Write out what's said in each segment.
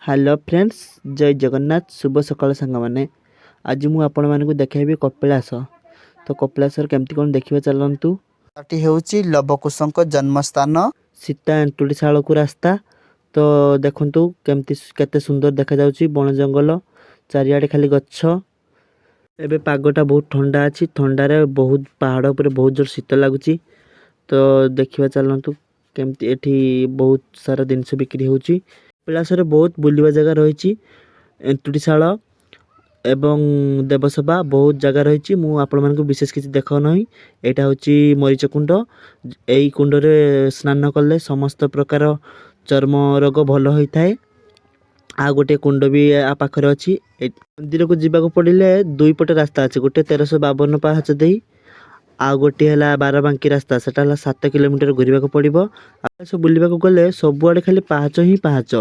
Hello friends, जय जगन्नाथ। शुभ सकाल सांग मैंने। आज मुझे आपण मानक देखी कपिलास। तो कपिलास केमती कौन देखिए चलतु। हूँ लवकुश जन्मस्थान। सीता एंटुड़ीशाल को रास्ता। तो देखु केमती केते सुंदर देखा जाउची। बण जंगल चारिआडे खाली गच्छ। एबे पागटा बहुत ठंडा अच्छी। ठंडारे बहुत पहाड़ पर बहुत जोर शीत लगुच। तो देखिए चलतु केमती एठी बहुत सारा जिनस बिक्री होची। कपिलास बहुत बुलवा जगह रही। एंटुड़ीशाल एवं देवसभा बहुत जगह रही। मुझे विशेष किसी देखा ना। यहाँ हूँ मरीच कुंड। यही कुंड रे स्नान कले समस्त प्रकार चर्म रोग भल होता है। आ गोटे कुंड भी आ पाखरे अच्छी। मंदिर को जीवाक पड़े दुई पटे रास्ता अच्छे। गोटे 1352 पाहाच दे आ गोटे है बारबांकी रास्ता से 7 किलोमीटर घूरवा पड़ो। सब बुलवा गले सबुआड़े खाली पाहाच ही पाहाच।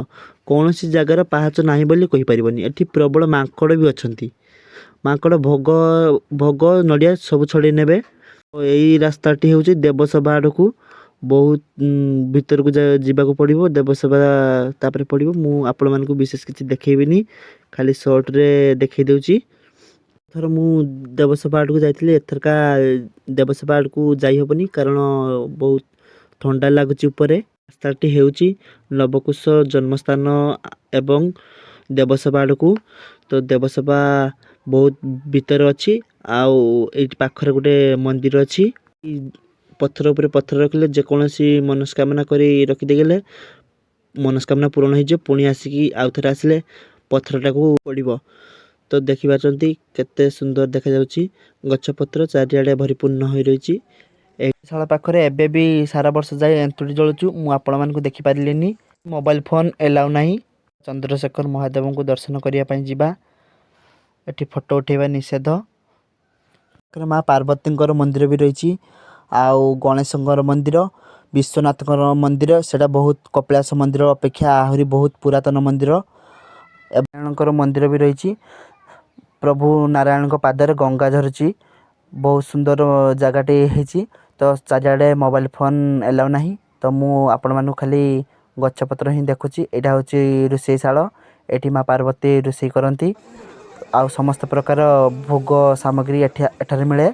कौन सी जगार पाहाच ना बोली कहीपरनि। एठी प्रबल मांकड़ भी अच्छा। मांकड़ भोग भोग नड़िया सब छड़े ने। यही रास्ताटी हूँ देवसभा आड़ को बहुत भीतर को जावाक पड़ो। देवसभा तापर पड़ो। मुझे मानक विशेष किसी देखेबिनी खाली सर्ट रे देखे दूची। थर मु देवसभा आड़ को जाइए। एथरका देवसभा आड़ को जाई हेनी कारण बहुत ठंडा लगुच। रास्ताटी हेउची लवकुश जन्मस्थान एवं देवसभा आड़ को। तो देवसभा बहुत भीतर अच्छी। पाखरे गोटे मंदिर अच्छी। पत्थर उपर पत्थर रखिले जेकोसी मनस्कामना करी रखिदे गले मनस्कामना पूरण हो। पुणी आसिकी आउ थे आसिले पत्थरटा को पड़ो। तो देखी पार्टी केते सुंदर देखा जाउची। गछपत्र चारिआडे भरिपूर्ण हो रही। शाला पाखरे एबे भी सारा वर्ष जाए एंतुड़ी जलुचु। मु आपण मानकु देखि पारिलेनी। मोबाइल फोन एलाउ नाही। चंद्रशेखर महादेव को दर्शन करिया पई जिबा। एठी फोटो उठेबा निषेध। माँ पार्वती मंदिर भी रही। आउ गणेशंकर मंदिर विश्वनाथ मंदिर सेटा बहुत कपिलास मंदिर अपेक्षा आहरी बहुत पुरातन मंदिर। नारायण मंदिर भी रही। प्रभु नारायण पादर गंगा झरुची। बहुत सुंदर जगहटे है। तो चारिआडे मोबाइल फोन एलाउ ना। तो मु आपण मानू खाली गछपत्र ही देखुची। यहाँ हूँ रोषेईशाल। एठी माँ पार्वती रोषेई करती। आउ समस्त प्रकार भोग सामग्री एठारे मिले।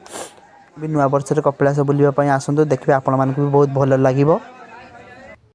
नुआ वर्ष कपिलास बुलाप आसतु देखिए आपण मानक भी बहुत भल लगे।